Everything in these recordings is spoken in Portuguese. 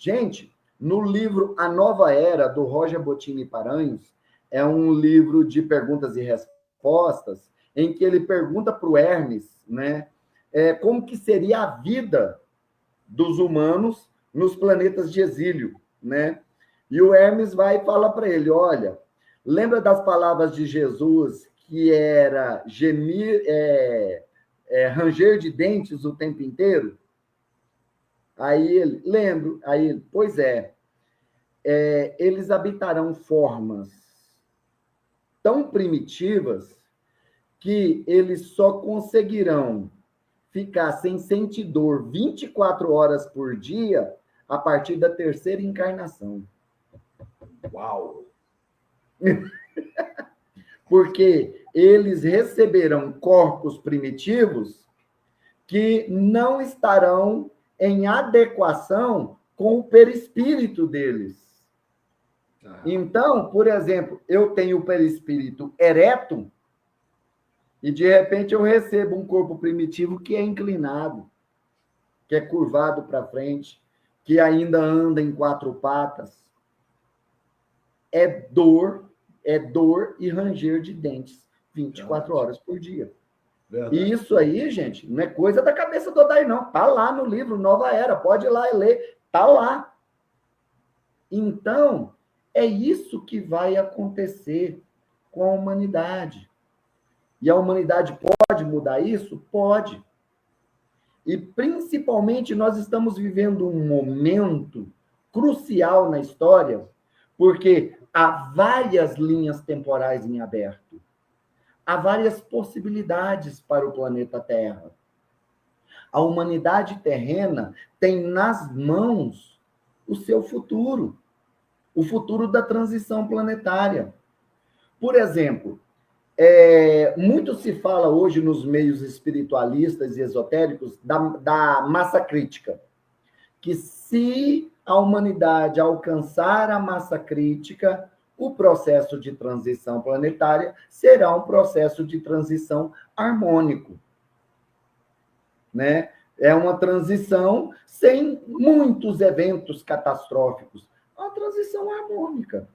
Gente, no livro A Nova Era, do Roger Bottini Paranhos, é um livro de perguntas e respostas, em que ele pergunta para o Hermes, né, como que seria a vida dos humanos nos planetas de exílio, né? E o Hermes vai e fala para ele, olha, lembra das palavras de Jesus, que era gemir, ranger de dentes o tempo inteiro? Aí ele, lembro, aí ele, pois eles habitarão formas tão primitivas que eles só conseguirão ficar sem sentir dor 24 horas por dia a partir da terceira encarnação. Uau! Porque eles receberão corpos primitivos que não estarão em adequação com o perispírito deles. Então, por exemplo, eu tenho o perispírito ereto e, de repente, eu recebo um corpo primitivo que é inclinado, que é curvado para frente, que ainda anda em 4 patas. É dor e ranger de dentes 24 horas por dia. Verdade. E isso aí, gente, não é coisa da cabeça do Odair, não. Está lá no livro Nova Era. Pode ir lá e ler. Está lá. Então, é isso que vai acontecer com a humanidade. E a humanidade pode mudar isso? Pode. E, principalmente, nós estamos vivendo um momento crucial na história, porque há várias linhas temporais em aberto. Há várias possibilidades para o planeta Terra. A humanidade terrena tem nas mãos o seu futuro, o futuro da transição planetária. Por exemplo, muito se fala hoje nos meios espiritualistas e esotéricos da massa crítica, que se a humanidade alcançar a massa crítica, o processo de transição planetária será um processo de transição harmônico, né? É uma transição sem muitos eventos catastróficos. É uma transição harmônica.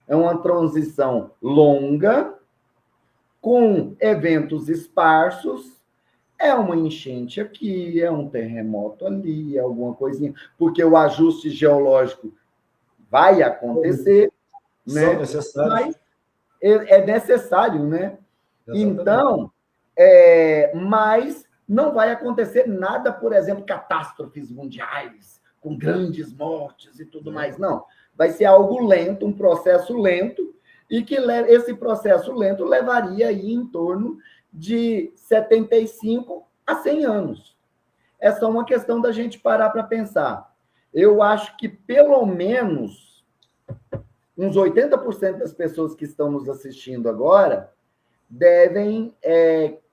É uma transição longa, com eventos esparsos. É uma enchente aqui, é um terremoto ali, é alguma coisinha, porque o ajuste geológico vai acontecer, né? Mas é necessário, né? Exatamente. Então, mas não vai acontecer nada, por exemplo, catástrofes mundiais, com grandes mortes e tudo mais, não. Vai ser algo lento, um processo lento, e que esse processo lento levaria aí em torno de 75 a 100 anos. É só uma questão da gente parar para pensar. Eu acho que, pelo menos, uns 80% das pessoas que estão nos assistindo agora devem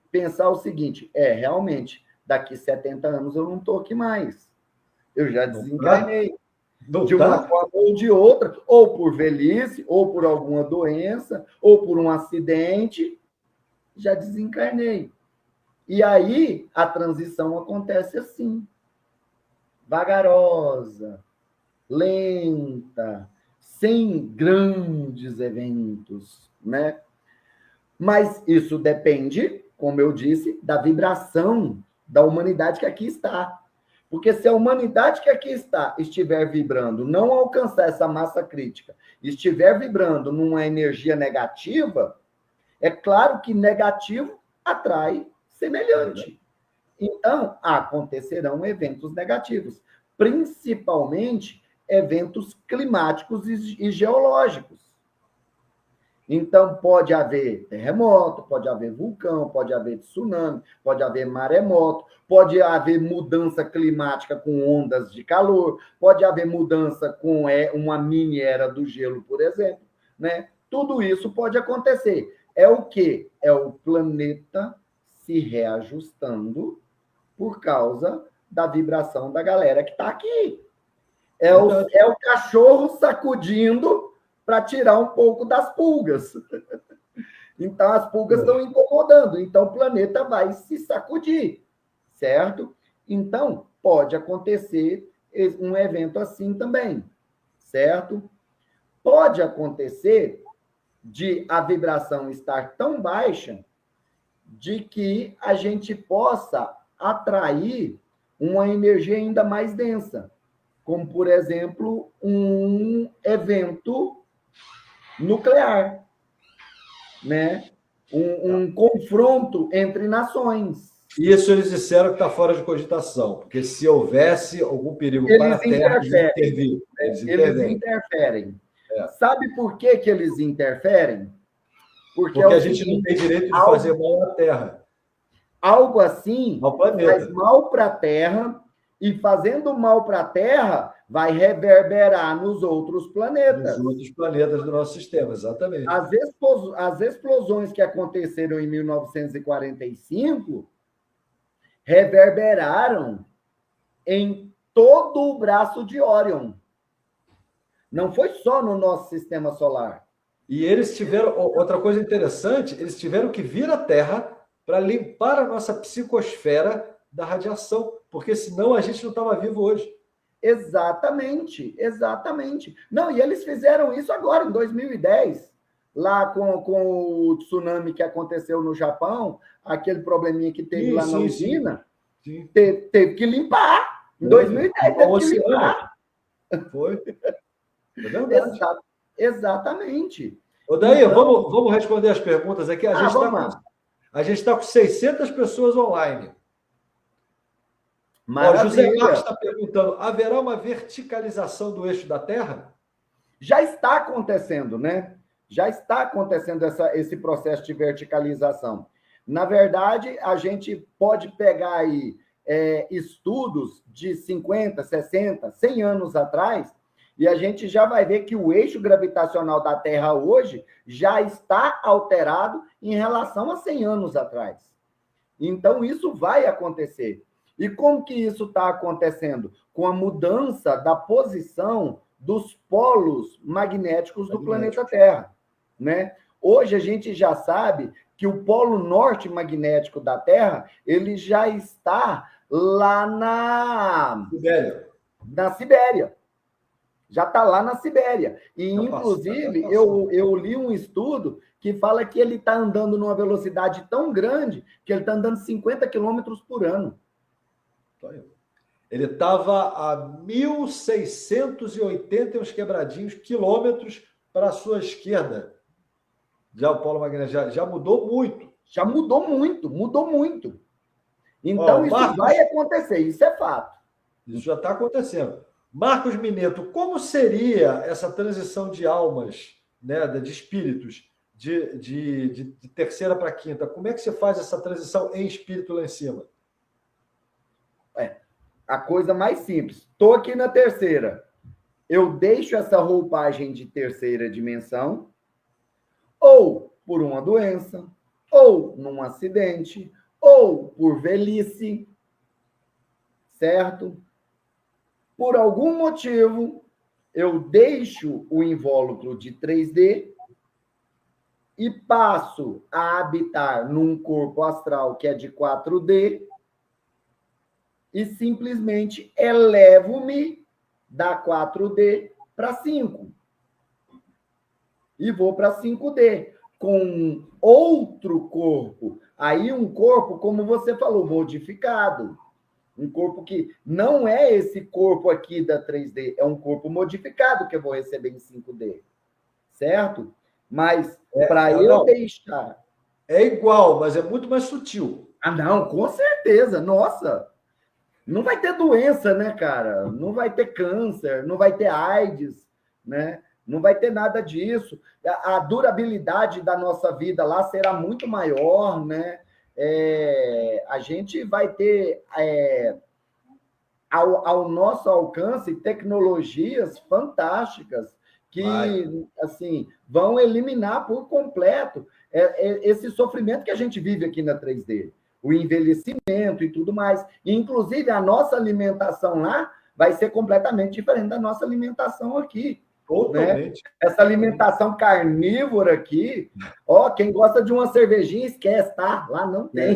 pensar o seguinte, realmente, daqui 70 anos eu não estou aqui mais. Eu já desencarnei. De uma forma ou de outra, ou por velhice, ou por alguma doença, ou por um acidente, já desencarnei. E aí a transição acontece assim, vagarosa, lenta, sem grandes eventos, né? Mas isso depende, como eu disse, da vibração da humanidade que aqui está. Porque se a humanidade que aqui está estiver vibrando, não alcançar essa massa crítica, estiver vibrando numa energia negativa, é claro que negativo atrai semelhante. Então, acontecerão eventos negativos, principalmente eventos climáticos e geológicos. Então, pode haver terremoto, pode haver vulcão, pode haver tsunami, pode haver maremoto, pode haver mudança climática com ondas de calor, pode haver mudança com uma mini era do gelo, por exemplo, né? Tudo isso pode acontecer. É o quê? É o planeta se reajustando por causa da vibração da galera que está aqui. É o cachorro sacudindo para tirar um pouco das pulgas. Então, as pulgas estão incomodando. Então, o planeta vai se sacudir, certo? Então, pode acontecer um evento assim também, certo? Pode acontecer de a vibração estar tão baixa de que a gente possa atrair uma energia ainda mais densa, como, por exemplo, um evento nuclear, né? Um confronto entre nações. Isso eles disseram que está fora de cogitação, porque se houvesse algum perigo para a Terra, eles interferem. Sabe por que eles interferem? Porque a gente não tem direito de fazer mal à Terra. Algo assim faz mal para a Terra, e fazendo mal para a Terra, vai reverberar nos outros planetas. Nos outros planetas do nosso sistema, exatamente. As explosões que aconteceram em 1945 reverberaram em todo o braço de Órion. Não foi só no nosso sistema solar. E eles tiveram, outra coisa interessante, eles tiveram que vir à Terra para limpar a nossa psicosfera da radiação, porque senão a gente não estava vivo hoje. Exatamente, exatamente. Não, e eles fizeram isso agora, em 2010, lá com o tsunami que aconteceu no Japão, aquele probleminha que teve lá na usina, teve que limpar. Em 2010 teve que limpar. Foi. É verdade. Exatamente. Daí, então, vamos responder as perguntas aqui. A gente está com 600 pessoas online. O José Marcos está perguntando, haverá uma verticalização do eixo da Terra? Já está acontecendo, né? Já está acontecendo esse processo de verticalização. Na verdade, a gente pode pegar aí estudos de 50, 60, 100 anos atrás, e a gente já vai ver que o eixo gravitacional da Terra hoje já está alterado em relação a 100 anos atrás. Então, isso vai acontecer. E como que isso está acontecendo? Com a mudança da posição dos polos magnéticos do planeta Terra, né? Hoje a gente já sabe que o polo norte magnético da Terra, ele já está lá na Sibéria. Já está lá na Sibéria. E, inclusive, eu li um estudo que fala que ele está andando numa velocidade tão grande que ele está andando 50 quilômetros por ano. Ele estava a 1.680 uns quebradinhos quilômetros para a sua esquerda. Já o polo magnético já mudou muito. Já mudou muito, mudou muito. Então, isso vai acontecer, isso é fato. Isso já está acontecendo. Marcos Mineto, como seria essa transição de almas, né, de espíritos, de terceira para quinta? Como é que você faz essa transição em espírito lá em cima? A coisa mais simples. Estou aqui na terceira. Eu deixo essa roupagem de terceira dimensão, ou por uma doença, ou num acidente, ou por velhice, certo? Por algum motivo, eu deixo o invólucro de 3D e passo a habitar num corpo astral que é de 4D e simplesmente elevo-me da 4D para 5. E vou para 5D, com outro corpo. Aí um corpo, como você falou, modificado. Um corpo que não é esse corpo aqui da 3D, é um corpo modificado que eu vou receber em 5D. Certo? Mas para eu deixar... É igual, mas é muito mais sutil. Ah, não, com certeza. Nossa! Não vai ter doença, né, cara? Não vai ter câncer, não vai ter AIDS, né? Não vai ter nada disso. A durabilidade da nossa vida lá será muito maior, né? A gente vai ter ao nosso alcance tecnologias fantásticas que assim, vão eliminar por completo esse sofrimento que a gente vive aqui na 3D. O envelhecimento e tudo mais. E, inclusive, a nossa alimentação lá vai ser completamente diferente da nossa alimentação aqui. Totalmente. Né? Essa alimentação carnívora aqui, quem gosta de uma cervejinha, esquece, tá? Lá não tem.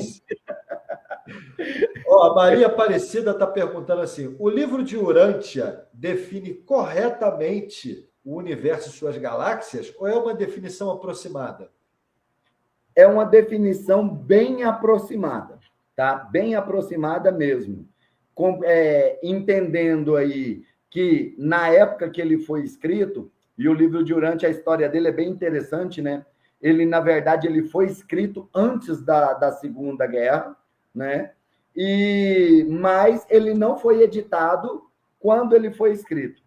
Ó, a Maria Aparecida está perguntando assim: o livro de Urântia define corretamente o universo e suas galáxias ou é uma definição aproximada? É uma definição bem aproximada, tá? Bem aproximada mesmo. Entendendo aí que na época que ele foi escrito, e o livro de Urântia, a história dele é bem interessante, né? Ele, na verdade, ele foi escrito antes da Segunda Guerra, né? Mas ele não foi editado quando ele foi escrito,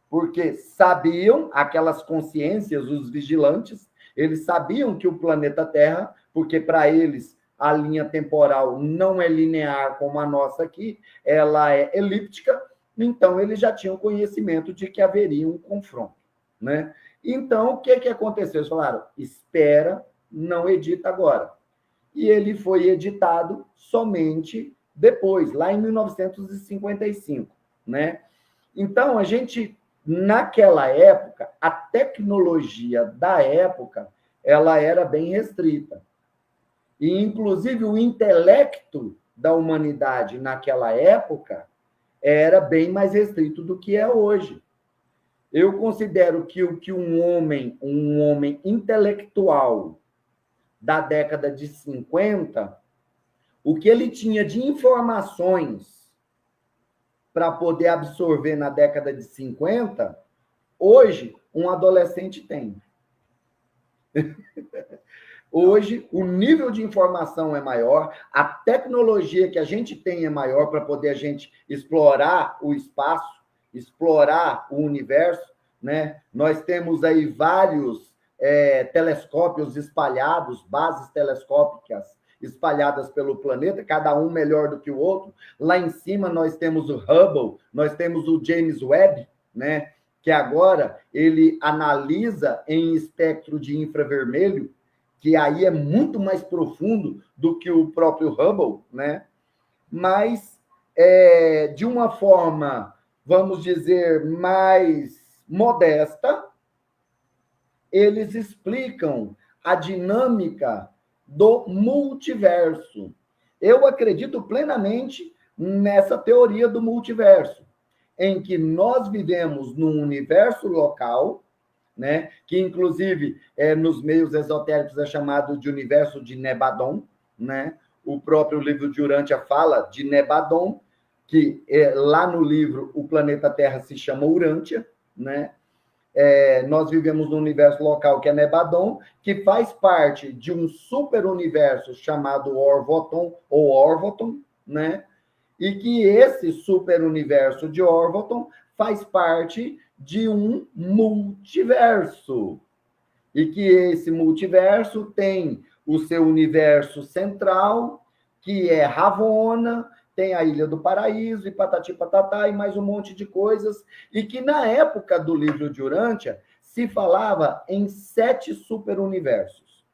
porque sabiam, aquelas consciências, os vigilantes, eles sabiam que o planeta Terra, porque para eles a linha temporal não é linear como a nossa aqui, ela é elíptica, então eles já tinham conhecimento de que haveria um confronto, né? Então, o que aconteceu? Eles falaram, espera, não edita agora. E ele foi editado somente depois, lá em 1955, né? Então, a gente, naquela época, a tecnologia da época, ela era bem restrita. E, inclusive, o intelecto da humanidade naquela época era bem mais restrito do que é hoje. Eu considero que um homem intelectual da década de 50, o que ele tinha de informações para poder absorver na década de 50, hoje um adolescente tem. Hoje, o nível de informação é maior, a tecnologia que a gente tem é maior para poder a gente explorar o espaço, explorar o universo, né? Nós temos aí vários telescópios espalhados, bases telescópicas espalhadas pelo planeta, cada um melhor do que o outro. Lá em cima nós temos o Hubble, nós temos o James Webb, né? Que agora ele analisa em espectro de infravermelho, que aí é muito mais profundo do que o próprio Hubble, né? Mas de uma forma, vamos dizer, mais modesta, eles explicam a dinâmica do multiverso. Eu acredito plenamente nessa teoria do multiverso, em que nós vivemos num universo local, né, que inclusive nos meios esotéricos é chamado de universo de Nebadon, né? O próprio livro de Urântia fala de Nebadon, que lá no livro o planeta Terra se chama Urântia, né? Nós vivemos num universo local que é Nebadon, que faz parte de um super universo chamado Orvoton, ou Orvoton, né? E que esse super universo de Orvoton faz parte de um multiverso. E que esse multiverso tem o seu universo central, que é Ravonna, tem a Ilha do Paraíso, e patati patatá, e mais um monte de coisas, e que na época do livro de Urântia se falava em 7 superuniversos.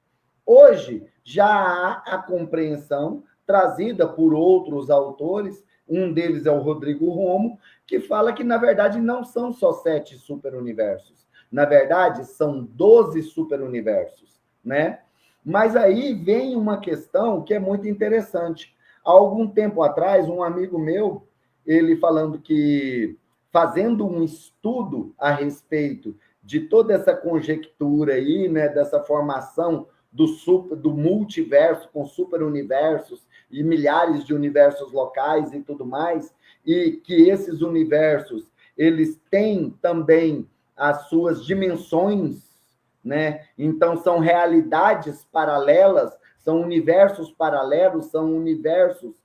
Hoje já há a compreensão trazida por outros autores, um deles é o Rodrigo Romo, que fala que, na verdade, não são só 7 superuniversos. Na verdade, são 12 superuniversos, né? Mas aí vem uma questão que é muito interessante. Há algum tempo atrás, um amigo meu, ele falando que, fazendo um estudo a respeito de toda essa conjectura aí, né, dessa formação do multiverso com superuniversos e milhares de universos locais e tudo mais, e que esses universos, eles têm também as suas dimensões, né? Então, são realidades paralelas, são universos paralelos, são universos,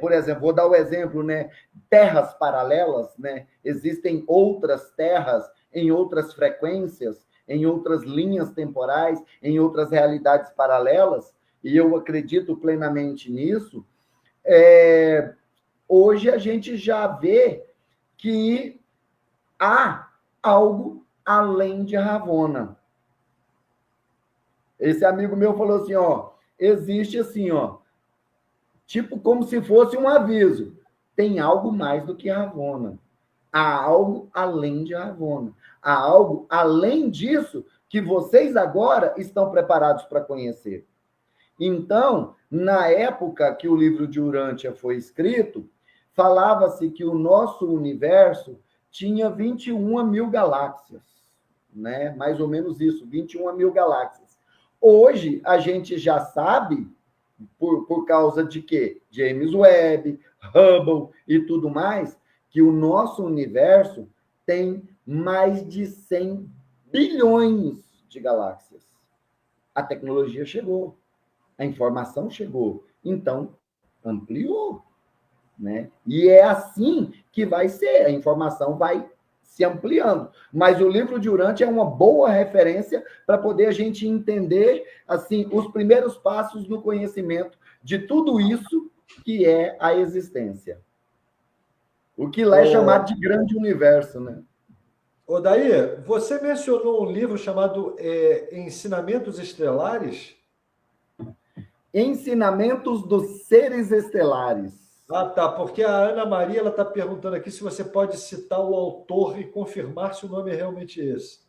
por exemplo, vou dar o exemplo, né? Terras paralelas, né? Existem outras terras em outras frequências, em outras linhas temporais, em outras realidades paralelas, e eu acredito plenamente nisso. Hoje a gente já vê que há algo além de Ravonna. Esse amigo meu falou assim, ó, existe assim, ó, tipo como se fosse um aviso. Tem algo mais do que Ravonna. Há algo além de Ravonna. Há algo além disso que vocês agora estão preparados para conhecer. Então, na época que o livro de Urântia foi escrito, falava-se que o nosso universo tinha 21 mil galáxias, né? Mais ou menos isso, 21 mil galáxias. Hoje, a gente já sabe, por causa de quê? James Webb, Hubble e tudo mais, que o nosso universo tem mais de 100 bilhões de galáxias. A tecnologia chegou, a informação chegou, então ampliou, né? E é assim que vai ser, a informação vai se ampliando. Mas o livro de Urântia é uma boa referência para poder a gente entender assim os primeiros passos do conhecimento de tudo isso que é a existência. O que lá é chamado de grande universo, né? Daí, você mencionou um livro chamado Ensinamentos Estelares? Ensinamentos dos Seres Estelares. Ah, tá, porque a Ana Maria está perguntando aqui se você pode citar o autor e confirmar se o nome é realmente esse.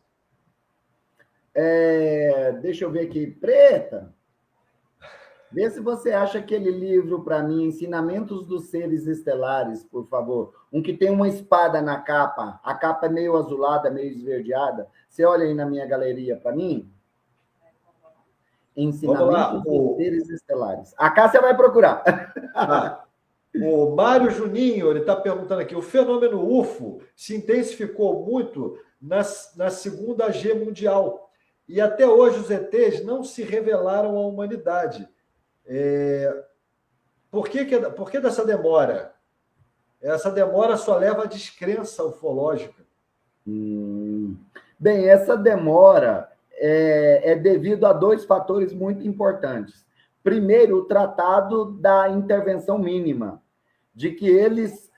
Deixa eu ver aqui. Preta, vê se você acha aquele livro para mim, Ensinamentos dos Seres Estelares, por favor. Um que tem uma espada na capa. A capa é meio azulada, meio esverdeada. Você olha aí na minha galeria para mim. Ensinamentos dos Seres Estelares. A Cássia vai procurar. Ah, o Mário Juninho, ele está perguntando aqui, o fenômeno UFO se intensificou muito na Segunda G Mundial. E até hoje os ETs não se revelaram à humanidade. Por que dessa demora? Essa demora só leva à descrença ufológica. Bem, essa demora é devido a dois fatores muito importantes. Primeiro, o Tratado da Intervenção Mínima, de que eles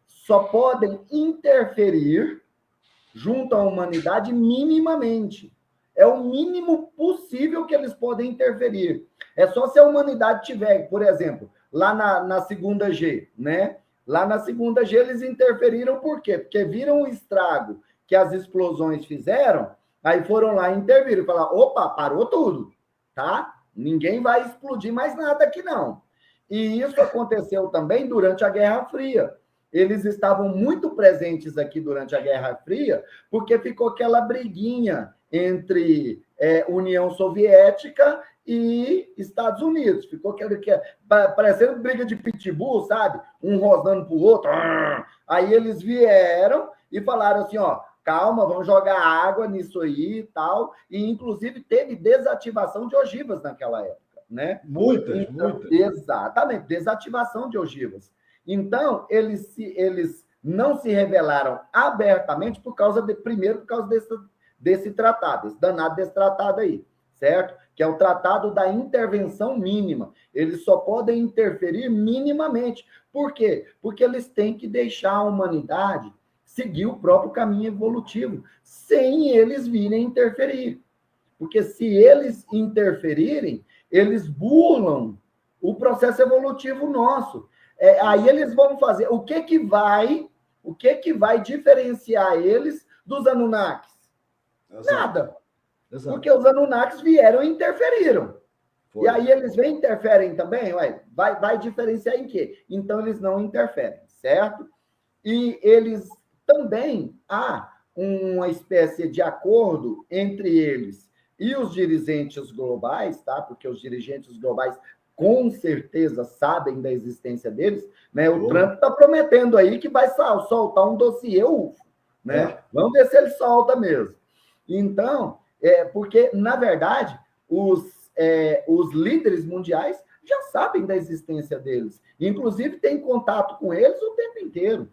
só podem interferir junto à humanidade minimamente. É o mínimo possível que eles podem interferir. É só se a humanidade tiver, por exemplo, lá na segunda G, né? Lá na segunda G eles interferiram por quê? Porque viram o estrago que as explosões fizeram, aí foram lá e interviram, falaram, opa, parou tudo, tá? Ninguém vai explodir mais nada aqui, não. E isso aconteceu também durante a Guerra Fria. Eles estavam muito presentes aqui durante a Guerra Fria, porque ficou aquela briguinha entre União Soviética e Estados Unidos. Ficou parecendo briga de pitbull, sabe? Um rosnando para o outro. Aí eles vieram e falaram assim, ó, calma, vamos jogar água nisso aí e tal. E, inclusive, teve desativação de ogivas naquela época, né? Muitas. Exatamente, desativação de ogivas. Então, eles não se revelaram abertamente primeiro por causa desse tratado, esse danado desse tratado aí, certo? Que é o Tratado da Intervenção Mínima. Eles só podem interferir minimamente. Por quê? Porque eles têm que deixar a humanidade seguir o próprio caminho evolutivo, sem eles virem interferir. Porque se eles interferirem, eles burlam o processo evolutivo nosso. Aí eles vão fazer... O que vai diferenciar eles dos Anunnakis? Exato. Nada. Exato. Porque os Anunnakis vieram e interferiram. Foi. E aí eles vêm e interferem também? Vai diferenciar em quê? Então eles não interferem, certo? E eles também... Há uma espécie de acordo entre eles e os dirigentes globais, tá? Porque os dirigentes globais com certeza sabem da existência deles, né? O Trump está prometendo aí que vai soltar um dossiê UFO, né? Vamos ver se ele solta mesmo. Então, porque, na verdade, os líderes mundiais já sabem da existência deles. Inclusive, tem contato com eles o tempo inteiro,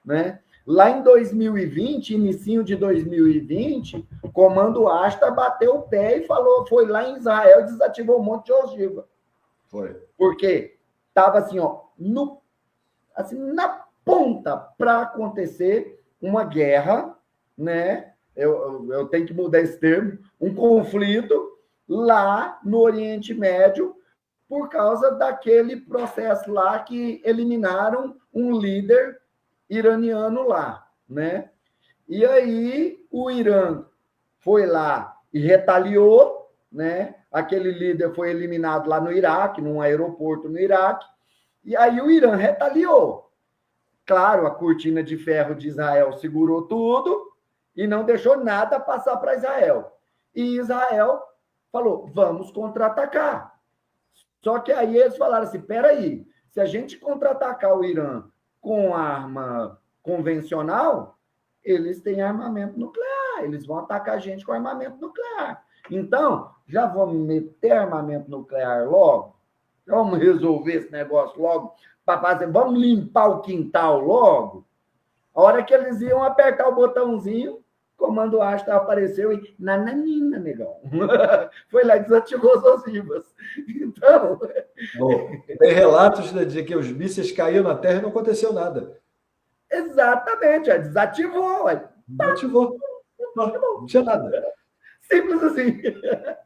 né? Lá em 2020, inicinho de 2020, o Comando Ashtar bateu o pé e foi lá em Israel e desativou um monte de ogiva. Foi. Porque estava assim, ó, na ponta para acontecer uma guerra, né? Eu tenho que mudar esse termo, um conflito lá no Oriente Médio por causa daquele processo lá que eliminaram um líder iraniano lá, né? E aí o Irã foi lá e retaliou, né? Aquele líder foi eliminado lá no Iraque, num aeroporto no Iraque, e aí o Irã retaliou. Claro, a cortina de ferro de Israel segurou tudo e não deixou nada passar para Israel. E Israel falou, vamos contra-atacar. Só que aí eles falaram assim, peraí, se a gente contra-atacar o Irã com arma convencional, eles têm armamento nuclear, eles vão atacar a gente com armamento nuclear. Então, já vamos meter armamento nuclear logo? Vamos resolver esse negócio logo? Para fazer, vamos limpar o quintal logo? A hora que eles iam apertar o botãozinho, o comando Astra apareceu e nananina, negão. Foi lá e desativou as ogivas. Então... Bom, tem relatos de que os mísseis caíram na Terra e não aconteceu nada. Exatamente, desativou. Desativou. Não tinha nada. Simples assim.